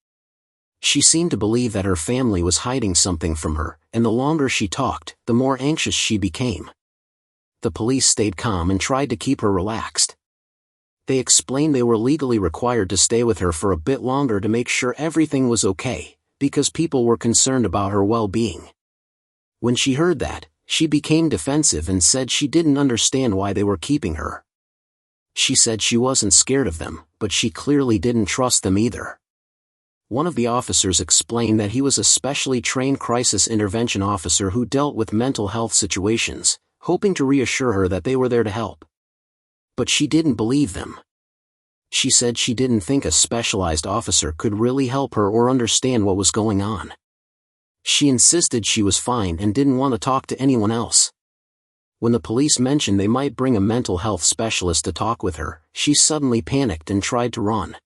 She seemed to believe that her family was hiding something from her, and the longer she talked, the more anxious she became. The police stayed calm and tried to keep her relaxed. They explained they were legally required to stay with her for a bit longer to make sure everything was okay, because people were concerned about her well-being. When she heard that, she became defensive and said she didn't understand why they were keeping her. She said she wasn't scared of them, but she clearly didn't trust them either. One of the officers explained that he was a specially trained crisis intervention officer who dealt with mental health situations, hoping to reassure her that they were there to help. But she didn't believe them. She said she didn't think a specialized officer could really help her or understand what was going on. She insisted she was fine and didn't want to talk to anyone else. When the police mentioned they might bring a mental health specialist to talk with her, she suddenly panicked and tried to run.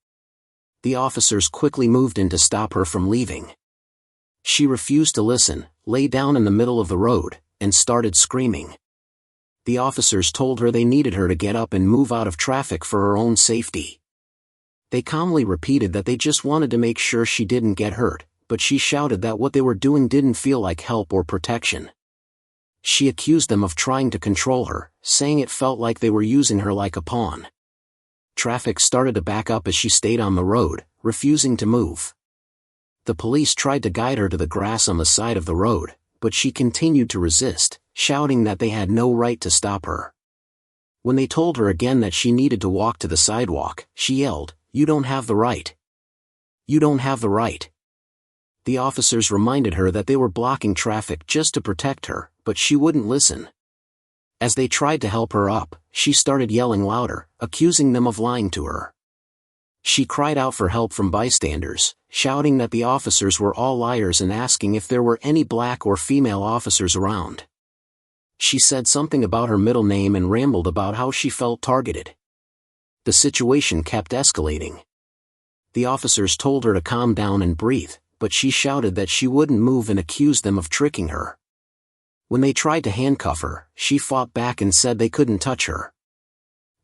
The officers quickly moved in to stop her from leaving. She refused to listen, lay down in the middle of the road, and started screaming. The officers told her they needed her to get up and move out of traffic for her own safety. They calmly repeated that they just wanted to make sure she didn't get hurt, but she shouted that what they were doing didn't feel like help or protection. She accused them of trying to control her, saying it felt like they were using her like a pawn. Traffic started to back up as she stayed on the road, refusing to move. The police tried to guide her to the grass on the side of the road, but she continued to resist, shouting that they had no right to stop her. When they told her again that she needed to walk to the sidewalk, she yelled, "You don't have the right. You don't have the right." The officers reminded her that they were blocking traffic just to protect her, but she wouldn't listen. As they tried to help her up, she started yelling louder, accusing them of lying to her. She cried out for help from bystanders, shouting that the officers were all liars and asking if there were any black or female officers around. She said something about her middle name and rambled about how she felt targeted. The situation kept escalating. The officers told her to calm down and breathe, but she shouted that she wouldn't move and accused them of tricking her. When they tried to handcuff her, she fought back and said they couldn't touch her.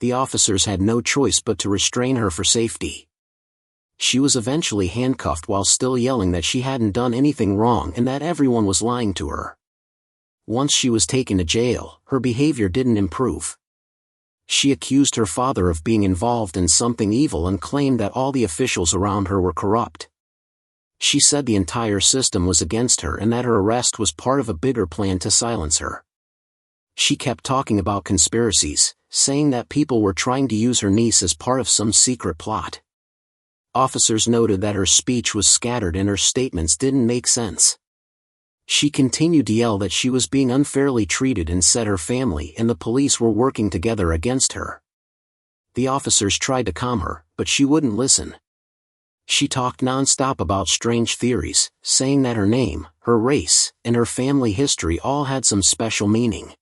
The officers had no choice but to restrain her for safety. She was eventually handcuffed while still yelling that she hadn't done anything wrong and that everyone was lying to her. Once she was taken to jail, her behavior didn't improve. She accused her father of being involved in something evil and claimed that all the officials around her were corrupt. She said the entire system was against her and that her arrest was part of a bigger plan to silence her. She kept talking about conspiracies, saying that people were trying to use her niece as part of some secret plot. Officers noted that her speech was scattered and her statements didn't make sense. She continued to yell that she was being unfairly treated and said her family and the police were working together against her. The officers tried to calm her, but she wouldn't listen. She talked non-stop about strange theories, saying that her name, her race, and her family history all had some special meaning.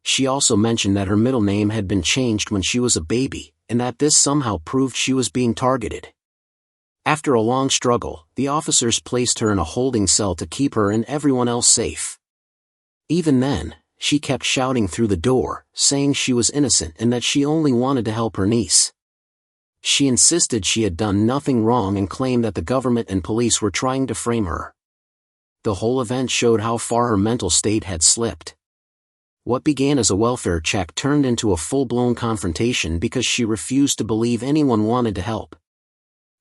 She also mentioned that her middle name had been changed when she was a baby, and that this somehow proved she was being targeted. After a long struggle, the officers placed her in a holding cell to keep her and everyone else safe. Even then, she kept shouting through the door, saying she was innocent and that she only wanted to help her niece. She insisted she had done nothing wrong and claimed that the government and police were trying to frame her. The whole event showed how far her mental state had slipped. What began as a welfare check turned into a full-blown confrontation because she refused to believe anyone wanted to help.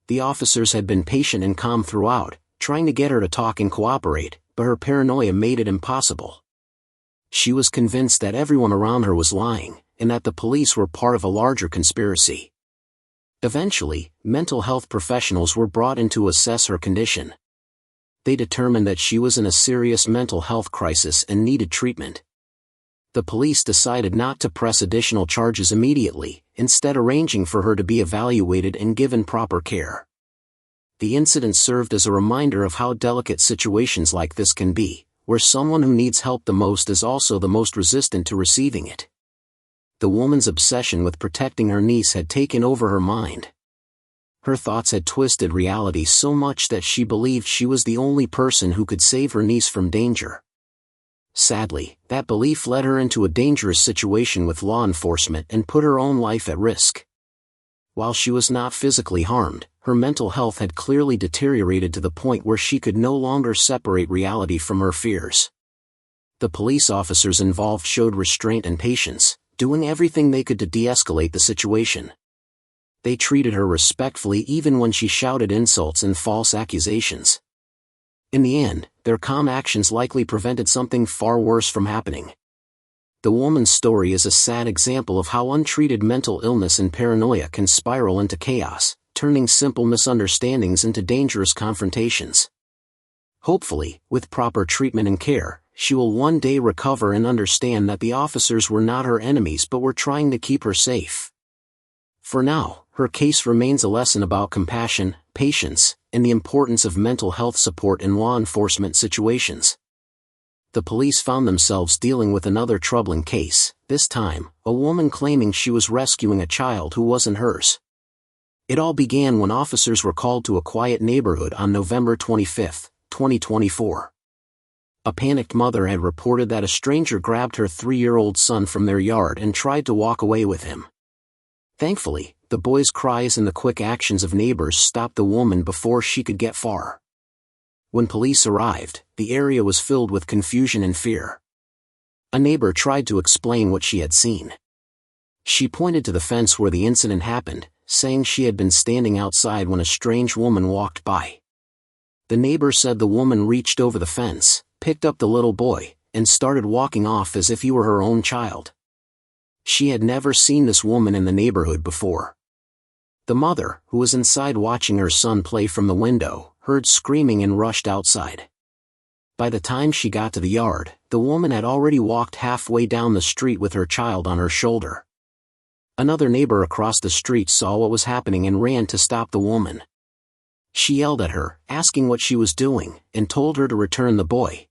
The officers had been patient and calm throughout, trying to get her to talk and cooperate, but her paranoia made it impossible. She was convinced that everyone around her was lying, and that the police were part of a larger conspiracy. Eventually, mental health professionals were brought in to assess her condition. They determined that she was in a serious mental health crisis and needed treatment. The police decided not to press additional charges immediately, instead arranging for her to be evaluated and given proper care. The incident served as a reminder of how delicate situations like this can be, where someone who needs help the most is also the most resistant to receiving it. The woman's obsession with protecting her niece had taken over her mind. Her thoughts had twisted reality so much that she believed she was the only person who could save her niece from danger. Sadly, that belief led her into a dangerous situation with law enforcement and put her own life at risk. While she was not physically harmed, her mental health had clearly deteriorated to the point where she could no longer separate reality from her fears. The police officers involved showed restraint and patience, doing everything they could to de-escalate the situation. They treated her respectfully even when she shouted insults and false accusations. In the end, their calm actions likely prevented something far worse from happening. The woman's story is a sad example of how untreated mental illness and paranoia can spiral into chaos, turning simple misunderstandings into dangerous confrontations. Hopefully, with proper treatment and care, she will one day recover and understand that the officers were not her enemies but were trying to keep her safe. For now, her case remains a lesson about compassion, patience, and the importance of mental health support in law enforcement situations. The police found themselves dealing with another troubling case, this time, a woman claiming she was rescuing a child who wasn't hers. It all began when officers were called to a quiet neighborhood on November 25, 2024. A panicked mother had reported that a stranger grabbed her 3-year-old son from their yard and tried to walk away with him. Thankfully, the boy's cries and the quick actions of neighbors stopped the woman before she could get far. When police arrived, the area was filled with confusion and fear. A neighbor tried to explain what she had seen. She pointed to the fence where the incident happened, saying she had been standing outside when a strange woman walked by. The neighbor said the woman reached over the fence, picked up the little boy, and started walking off as if he were her own child. She had never seen this woman in the neighborhood before. The mother, who was inside watching her son play from the window, heard screaming and rushed outside. By the time she got to the yard, the woman had already walked halfway down the street with her child on her shoulder. Another neighbor across the street saw what was happening and ran to stop the woman. She yelled at her, asking what she was doing, and told her to return the boy.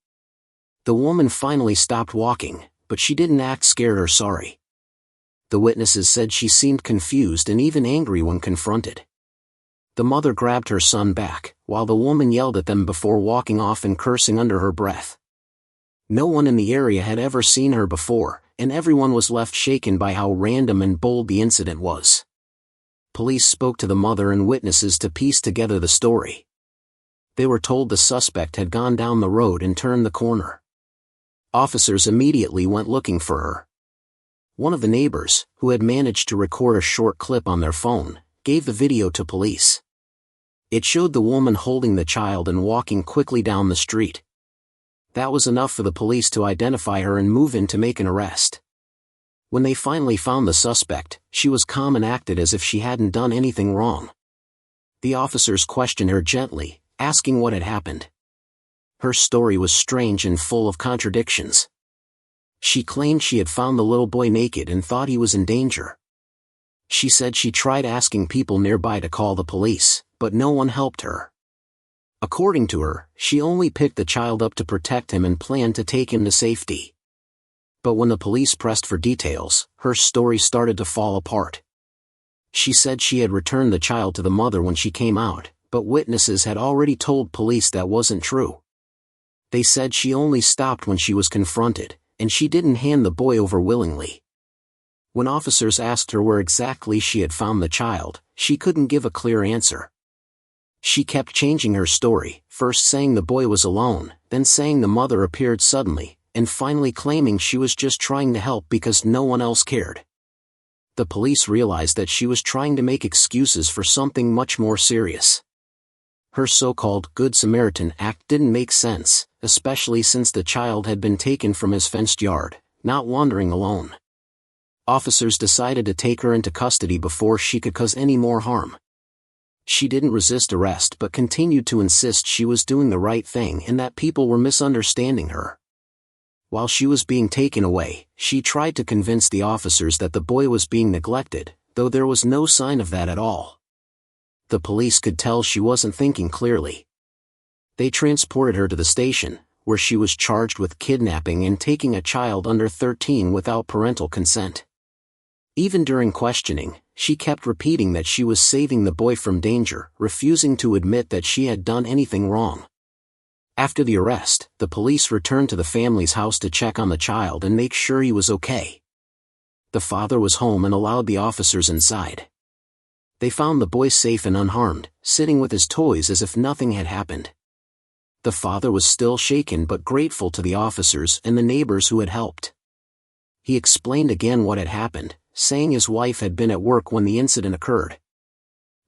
The woman finally stopped walking, but she didn't act scared or sorry. The witnesses said she seemed confused and even angry when confronted. The mother grabbed her son back, while the woman yelled at them before walking off and cursing under her breath. No one in the area had ever seen her before, and everyone was left shaken by how random and bold the incident was. Police spoke to the mother and witnesses to piece together the story. They were told the suspect had gone down the road and turned the corner. Officers immediately went looking for her. One of the neighbors, who had managed to record a short clip on their phone, gave the video to police. It showed the woman holding the child and walking quickly down the street. That was enough for the police to identify her and move in to make an arrest. When they finally found the suspect, she was calm and acted as if she hadn't done anything wrong. The officers questioned her gently, asking what had happened. Her story was strange and full of contradictions. She claimed she had found the little boy naked and thought he was in danger. She said she tried asking people nearby to call the police, but no one helped her. According to her, she only picked the child up to protect him and planned to take him to safety. But when the police pressed for details, her story started to fall apart. She said she had returned the child to the mother when she came out, but witnesses had already told police that wasn't true. They said she only stopped when she was confronted, and she didn't hand the boy over willingly. When officers asked her where exactly she had found the child, she couldn't give a clear answer. She kept changing her story, first saying the boy was alone, then saying the mother appeared suddenly, and finally claiming she was just trying to help because no one else cared. The police realized that she was trying to make excuses for something much more serious. Her so-called Good Samaritan act didn't make sense, especially since the child had been taken from his fenced yard, not wandering alone. Officers decided to take her into custody before she could cause any more harm. She didn't resist arrest but continued to insist she was doing the right thing and that people were misunderstanding her. While she was being taken away, she tried to convince the officers that the boy was being neglected, though there was no sign of that at all. The police could tell she wasn't thinking clearly. They transported her to the station, where she was charged with kidnapping and taking a child under 13 without parental consent. Even during questioning, she kept repeating that she was saving the boy from danger, refusing to admit that she had done anything wrong. After the arrest, the police returned to the family's house to check on the child and make sure he was okay. The father was home and allowed the officers inside. They found the boy safe and unharmed, sitting with his toys as if nothing had happened. The father was still shaken but grateful to the officers and the neighbors who had helped. He explained again what had happened, saying his wife had been at work when the incident occurred.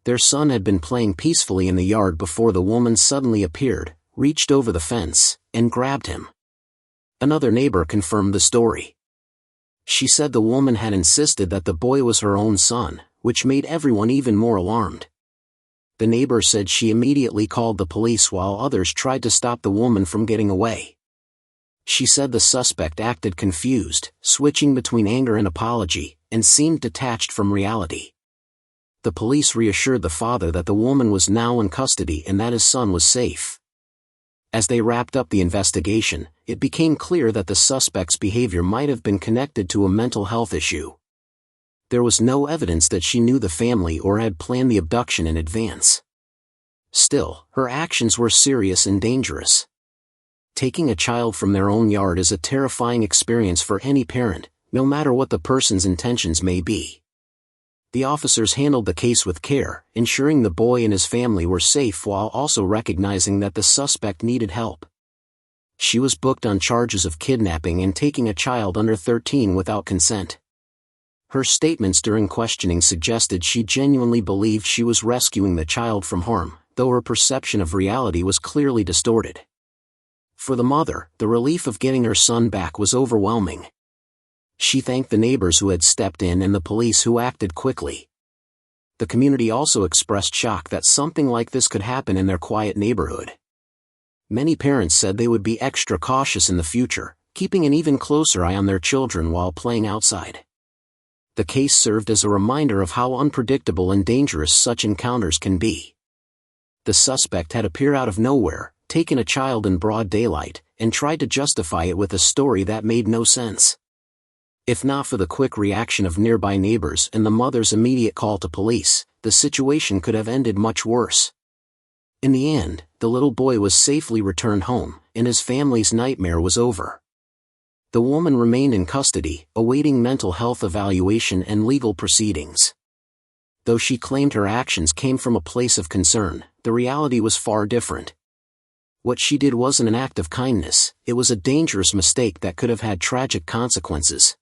Their son had been playing peacefully in the yard before the woman suddenly appeared, reached over the fence, and grabbed him. Another neighbor confirmed the story. She said the woman had insisted that the boy was her own son, which made everyone even more alarmed. The neighbor said she immediately called the police while others tried to stop the woman from getting away. She said the suspect acted confused, switching between anger and apology, and seemed detached from reality. The police reassured the father that the woman was now in custody and that his son was safe. As they wrapped up the investigation, it became clear that the suspect's behavior might have been connected to a mental health issue. There was no evidence that she knew the family or had planned the abduction in advance. Still, her actions were serious and dangerous. Taking a child from their own yard is a terrifying experience for any parent, no matter what the person's intentions may be. The officers handled the case with care, ensuring the boy and his family were safe while also recognizing that the suspect needed help. She was booked on charges of kidnapping and taking a child under 13 without consent. Her statements during questioning suggested she genuinely believed she was rescuing the child from harm, though her perception of reality was clearly distorted. For the mother, the relief of getting her son back was overwhelming. She thanked the neighbors who had stepped in and the police who acted quickly. The community also expressed shock that something like this could happen in their quiet neighborhood. Many parents said they would be extra cautious in the future, keeping an even closer eye on their children while playing outside. The case served as a reminder of how unpredictable and dangerous such encounters can be. The suspect had appeared out of nowhere, taken a child in broad daylight, and tried to justify it with a story that made no sense. If not for the quick reaction of nearby neighbors and the mother's immediate call to police, the situation could have ended much worse. In the end, the little boy was safely returned home, and his family's nightmare was over. The woman remained in custody, awaiting mental health evaluation and legal proceedings. Though she claimed her actions came from a place of concern, the reality was far different. What she did wasn't an act of kindness, it was a dangerous mistake that could have had tragic consequences.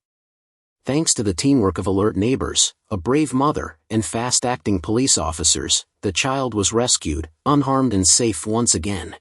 Thanks to the teamwork of alert neighbors, a brave mother, and fast-acting police officers, the child was rescued, unharmed and safe once again.